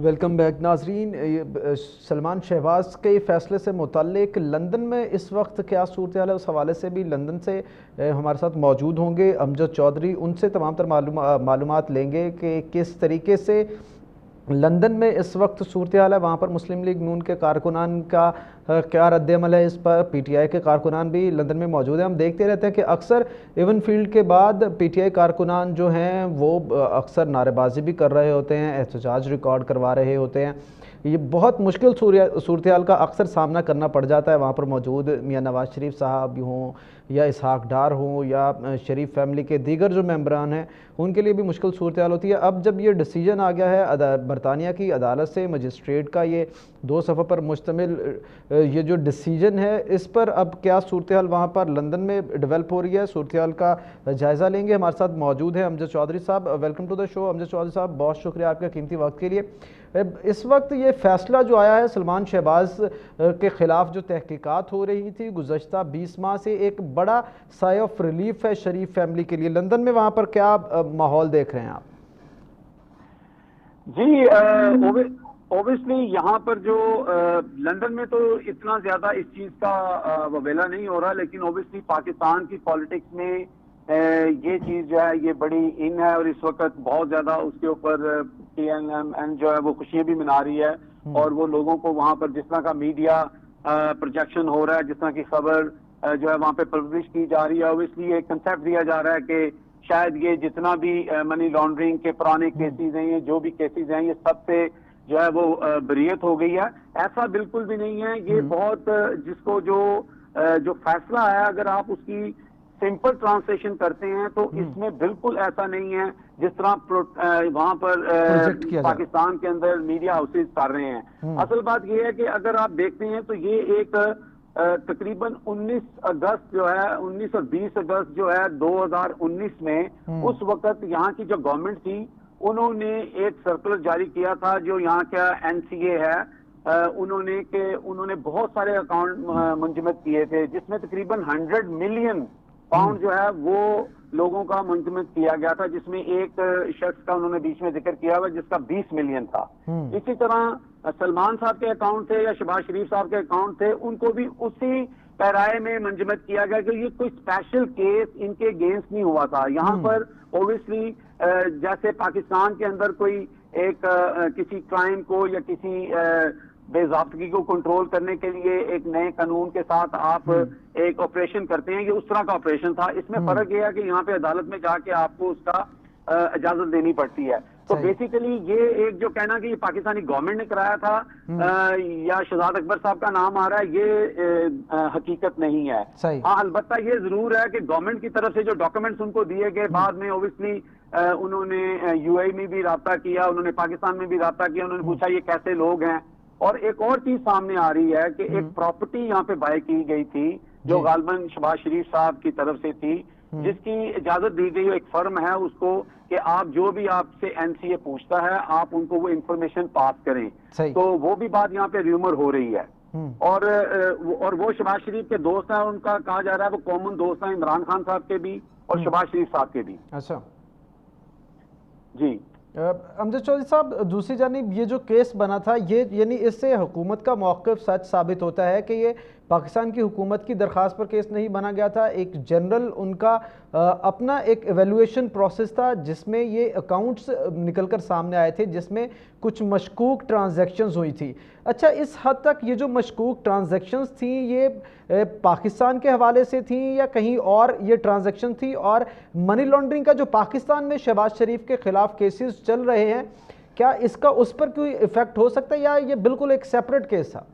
Welcome back नाजरीन। सलमान शहबाज के फैसले से मुतल्लिक लंदन में इस वक्त क्या सूरत हाल है, उस हवाले से भी लंदन से हमारे साथ मौजूद होंगे अमजद चौधरी। उनसे तमाम तर मालूमात लेंगे कि किस तरीके से लंदन में इस वक्त सूरत हाल है। वहाँ पर मुस्लिम लीग नून के कारकुनान का क्या रद्द-ए-अमल है, इस पर पीटीआई के कारकुनान भी लंदन में मौजूद हैं। हम देखते रहते हैं कि अक्सर इवन फील्ड के बाद पीटीआई कारकुनान जो हैं वो अक्सर नारेबाजी भी कर रहे होते हैं, एहतजाज रिकॉर्ड करवा रहे होते हैं। ये बहुत मुश्किल सूरत हाल का अक्सर सामना करना पड़ जाता है। वहाँ पर मौजूद मियाँ नवाज शरीफ साहब हों या इसहाक डार हों या शरीफ फैमिली के दीगर जो मेंबरान हैं, उनके लिए भी मुश्किल सूरत हाल होती है। अब जब ये डिसीजन आ गया है बरतानिया की अदालत से, मजिस्ट्रेट का ये 2 सफ़े पर मुश्तमिल ये जो डिसीजन है, इस पर अब क्या सूरत हाल वहाँ पर लंदन में डेवलप हो रही है, सूरत हाल का जायज़ा लेंगे। हमारे साथ मौजूद हैं अमजद चौधरी साहब। Welcome to the show Amjad Chaudhary साहब, बहुत शुक्रिया आपका कीमती वक्त के लिए। इस वक्त ये फैसला जो आया है सलमान शहबाज के ख़िलाफ़ जो तहकीकात हो रही थी गुज़श्ता 20 माह से, एक बड़ा साय ऑफ रिलीफ है शरीफ फैमिली के लिए। लंदन में वहाँ पर क्या माहौल देख रहे हैं आप? जी, ओबियसली यहाँ पर जो लंदन में तो इतना ज्यादा इस चीज का ववेला नहीं हो रहा, लेकिन ओबियसली पाकिस्तान की पॉलिटिक्स में ये चीज जो है ये बड़ी इन है और इस वक्त बहुत ज्यादा उसके ऊपर TNM जो है वो खुशियां भी मना रही है। और वो लोगों को वहां पर जिस तरह का मीडिया प्रोजेक्शन हो रहा है, जिस तरह की खबर जो है वहां पे पब्लिश की जा रही है, ओबियसली एक कंसेप्ट दिया जा रहा है कि शायद ये जितना भी मनी लॉन्ड्रिंग के पुराने केसेस हैं, ये जो भी केसेस हैं, ये सब से जो है वो बरीयत हो गई है। ऐसा बिल्कुल भी नहीं है। ये बहुत जिसको जो फैसला है, अगर आप उसकी सिंपल ट्रांसलेशन करते हैं तो इसमें बिल्कुल ऐसा नहीं है जिस तरह वहां पर पाकिस्तान के अंदर मीडिया हाउसेज कर रहे हैं। असल बात यह है कि अगर आप देखते हैं तो ये एक तकरीबन 19 अगस्त जो है 19 और 20 अगस्त जो है 2019 में उस वक्त यहाँ की जो गवर्नमेंट थी उन्होंने एक सर्कुलर जारी किया था, जो यहाँ का NCA है, उन्होंने बहुत सारे अकाउंट मुंजमद किए थे, जिसमें तकरीबन 100 मिलियन पाउंड जो है वो लोगों का मुंजमद किया गया था, जिसमें एक शख्स का उन्होंने बीच में जिक्र किया हुआ जिसका 20 मिलियन था। इसी तरह सलमान साहब के अकाउंट थे या शहबाज शरीफ साहब के अकाउंट थे, उनको भी उसी पैराए में मुंजमद किया गया कि ये कोई स्पेशल केस इनके अगेंस्ट नहीं हुआ था। यहाँ पर ओबियसली जैसे पाकिस्तान के अंदर कोई एक किसी क्राइम को या किसी बेज़ाब्तगी को कंट्रोल करने के लिए एक नए कानून के साथ आप एक ऑपरेशन करते हैं, ये उस तरह का ऑपरेशन था। इसमें फर्क यह है कि यहाँ पे अदालत में जाके आपको उसका इजाजत देनी पड़ती है। तो बेसिकली ये एक जो कहना कि पाकिस्तानी गवर्नमेंट ने कराया था या शहजाद अकबर साहब का नाम आ रहा है, ये हकीकत नहीं है। हाँ, अलबत्ता ये जरूर है कि गवर्नमेंट की तरफ से जो डॉक्यूमेंट्स उनको दिए गए, बाद में ओबियसली उन्होंने UAE में भी राब्ता किया, उन्होंने पाकिस्तान में भी राब्ता किया, उन्होंने पूछा ये कैसे लोग हैं। और एक और चीज सामने आ रही है कि एक प्रॉपर्टी यहाँ पे बाय की गई थी जो गालबन शहबाज शरीफ साहब की तरफ से थी, जिसकी इजाजत दी गई, एक फर्म है उसको कि आप जो भी आपसे NCA पूछता है आप उनको वो इंफॉर्मेशन पास करें। तो वो भी बात यहाँ पे र्यूमर हो रही है। और वो शहबाज शरीफ के दोस्त हैं, उनका कहा जा रहा है वो कॉमन दोस्त हैं इमरान खान साहब के भी और शहबाज शरीफ साहब के भी। अच्छा जी अमजद चौधरी साहब, दूसरी जानिब ये जो केस बना था, ये यानी इससे हुकूमत का मौक़िफ़ सच साबित होता है कि ये पाकिस्तान की हुकूमत की दरख्वास्त पर केस नहीं बना गया था। एक जनरल उनका अपना एक एवेलुएशन प्रोसेस था जिसमें ये अकाउंट्स निकलकर सामने आए थे, जिसमें कुछ मशकूक ट्रांजैक्शंस हुई थी। अच्छा, इस हद तक ये जो मशकूक ट्रांजैक्शंस थी ये पाकिस्तान के हवाले से थी या कहीं और ये ट्रांजैक्शन थी? और मनी लॉन्ड्रिंग का जो पाकिस्तान में शहबाज शरीफ के खिलाफ केसेस चल रहे हैं, क्या इसका उस पर कोई इफेक्ट हो सकता है या ये बिल्कुल एक सेपरेट केस था?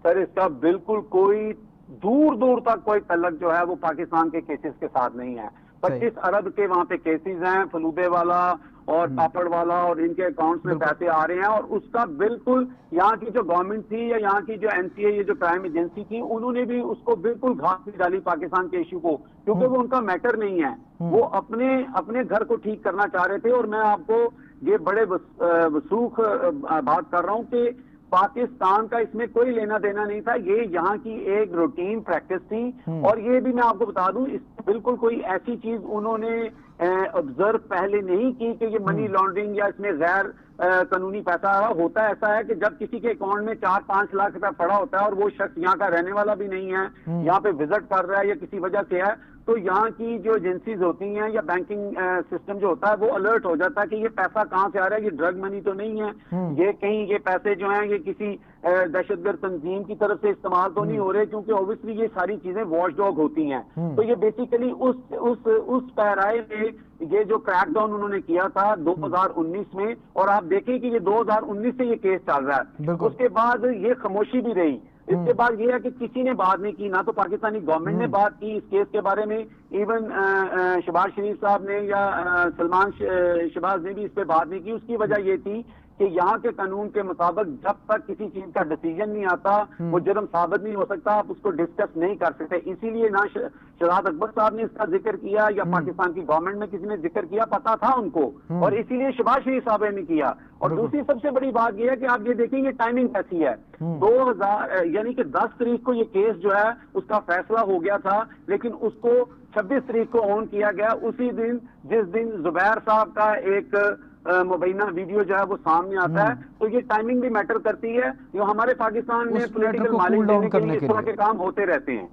सर, इसका बिल्कुल कोई दूर दूर तक कोई तल्लक जो है वो पाकिस्तान के केसेस के साथ नहीं है। 25 अरब के वहां पे केसेस हैं, फलूदे वाला और पापड़ वाला, और इनके अकाउंट्स में पैसे आ रहे हैं। और उसका बिल्कुल यहाँ की जो गवर्नमेंट थी या यहाँ की जो NCA ये जो क्राइम एजेंसी थी, उन्होंने भी उसको बिल्कुल घास भी डाली पाकिस्तान के इश्यू को, क्योंकि वो उनका मैटर नहीं है। वो अपने घर को ठीक करना चाह रहे थे। और मैं आपको ये बड़े वसूख बात कर रहा हूँ कि पाकिस्तान का इसमें कोई लेना देना नहीं था, ये यहाँ की एक रूटीन प्रैक्टिस थी। और ये भी मैं आपको बता दूं, इस बिल्कुल कोई ऐसी चीज उन्होंने ऑब्जर्व पहले नहीं की कि ये मनी लॉन्ड्रिंग या इसमें गैर कानूनी पैसा होता है। ऐसा है कि जब किसी के अकाउंट में 4-5 लाख रुपया पड़ा होता है और वो शख्स यहाँ का रहने वाला भी नहीं है, यहाँ पे विजिट कर रहा है या किसी वजह से है, तो यहाँ की जो एजेंसीज होती हैं या बैंकिंग सिस्टम जो होता है वो अलर्ट हो जाता है कि ये पैसा कहाँ से आ रहा है, ये ड्रग मनी तो नहीं है, ये कहीं ये पैसे जो हैं ये किसी दहशतगर्द तंजीम की तरफ से इस्तेमाल तो नहीं हो रहे, क्योंकि ऑब्वियसली ये सारी चीजें वॉच डॉग होती हैं। तो ये बेसिकली उस पैराए में ये जो क्रैकडाउन उन्होंने किया था 2019 में, और आप देखें कि ये 2019 से ये केस चल रहा है, उसके बाद ये खामोशी भी रही। इसके बाद ये है कि किसी ने बात नहीं की, ना तो पाकिस्तानी गवर्नमेंट ने बात की इस केस के बारे में, इवन शहबाज शरीफ साहब ने या सलमान शहबाज ने भी इस पे बात नहीं की। उसकी वजह ये थी कि यहाँ के कानून के मुताबिक जब तक किसी चीज का डिसीजन नहीं आता वो जुर्म साबित नहीं हो सकता, आप उसको डिस्कस नहीं कर सकते। इसीलिए ना शहजाद अकबर साहब ने इसका जिक्र किया या पाकिस्तान की गवर्नमेंट में किसी ने जिक्र किया, पता था उनको, और इसीलिए शहबाज शरीफ साहब ने किया। और दूसरी सबसे बड़ी बात यह है कि आप ये देखेंगे टाइमिंग कैसी है। 2000 यानी कि 10 तारीख को ये केस जो है उसका फैसला हो गया था, लेकिन उसको 26 तारीख को ऑन किया गया, उसी दिन जिस दिन जुबैर साहब का एक मुबैना वीडियो जो है वो सामने आता है। तो ये टाइमिंग भी मैटर करती है, जो हमारे पाकिस्तान में पॉलिटिकल माइलेज देने के लिए इस तरह के काम होते रहते हैं।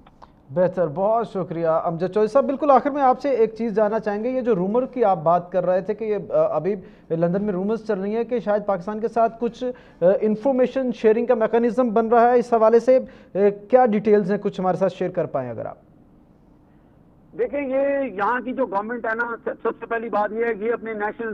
बेहतर, बहुत शुक्रिया अमजद चौधरी साहब। बिल्कुल आखिर में आपसे एक चीज़ जानना चाहेंगे, ये जो रूमर की आप बात कर रहे थे कि ये अभी लंदन में रूमर्स चल रही हैं कि शायद पाकिस्तान के साथ कुछ इंफॉर्मेशन शेयरिंग का मैकेनिज्म बन रहा है, इस हवाले से क्या डिटेल्स हैं, कुछ हमारे साथ शेयर कर पाएँ अगर आप? देखिए, ये यहाँ की जो गवर्नमेंट है ना, सबसे पहली बात ये है कि ये अपने नेशनल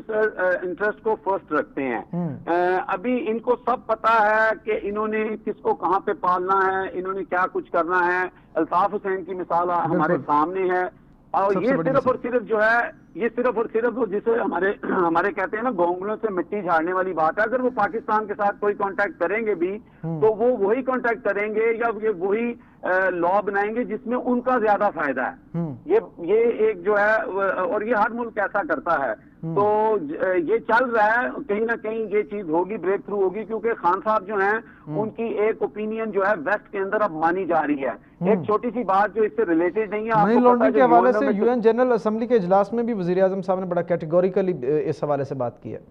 इंटरेस्ट को फर्स्ट रखते हैं। अभी इनको सब पता है कि इन्होंने किसको कहाँ पे पालना है, इन्होंने क्या कुछ करना है। अल्ताफ हुसैन की मिसाल हमारे सामने है, और ये सिर्फ और सिर्फ जो है, ये सिर्फ और सिर्फ जिसे हमारे कहते हैं ना गोंगलों से मिट्टी झाड़ने वाली बात है। अगर वो पाकिस्तान के साथ कोई कांटेक्ट करेंगे भी तो वो वही कांटेक्ट करेंगे या ये वही लॉ बनाएंगे जिसमें उनका ज्यादा फायदा है। ये एक जो है, और ये हर मुल्क ऐसा करता है। तो ये चल रहा है, कहीं ना कहीं ये चीज होगी, ब्रेक थ्रू होगी, क्योंकि खान साहब जो हैं उनकी एक ओपिनियन जो है वेस्ट के अंदर अब मानी जा रही है। एक छोटी सी बात जो इससे रिलेटेड नहीं है, मनी लॉन्ड्रिंग के हवाले से यूएन जनरल असेंबली के इजलास में भी वजीर आजम साहब ने बड़ा कैटेगोरिकली इस हवाले से बात की है।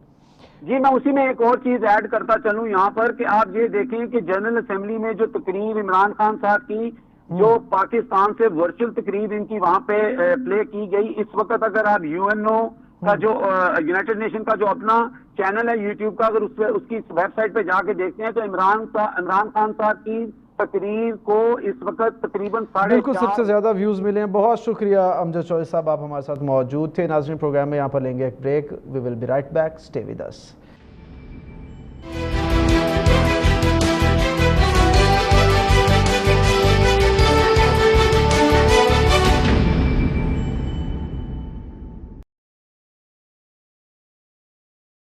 जी, मैं उसी में एक और चीज ऐड करता चलूं यहाँ पर कि आप ये देखें कि जनरल असेंबली में जो तकरीर इमरान खान साहब की, जो पाकिस्तान से वर्चुअल तकरीर इनकी वहां पे प्ले की गई, इस वक्त अगर आप यूएनओ का जो यूनाइटेड नेशन का जो अपना चैनल है यूट्यूब का, अगर उसकी वेबसाइट पे जाके देखते हैं तो इमरान खान साहब की तकरीर को इस वक्त तकरीबन 4.5 सबसे ज्यादा व्यूज मिले हैं। बहुत शुक्रिया अमजद चौधरी साहब, आप हमारे साथ मौजूद थे। नाज़रीन, प्रोग्राम में यहाँ पर लेंगे एक break. We will be right back, stay with us.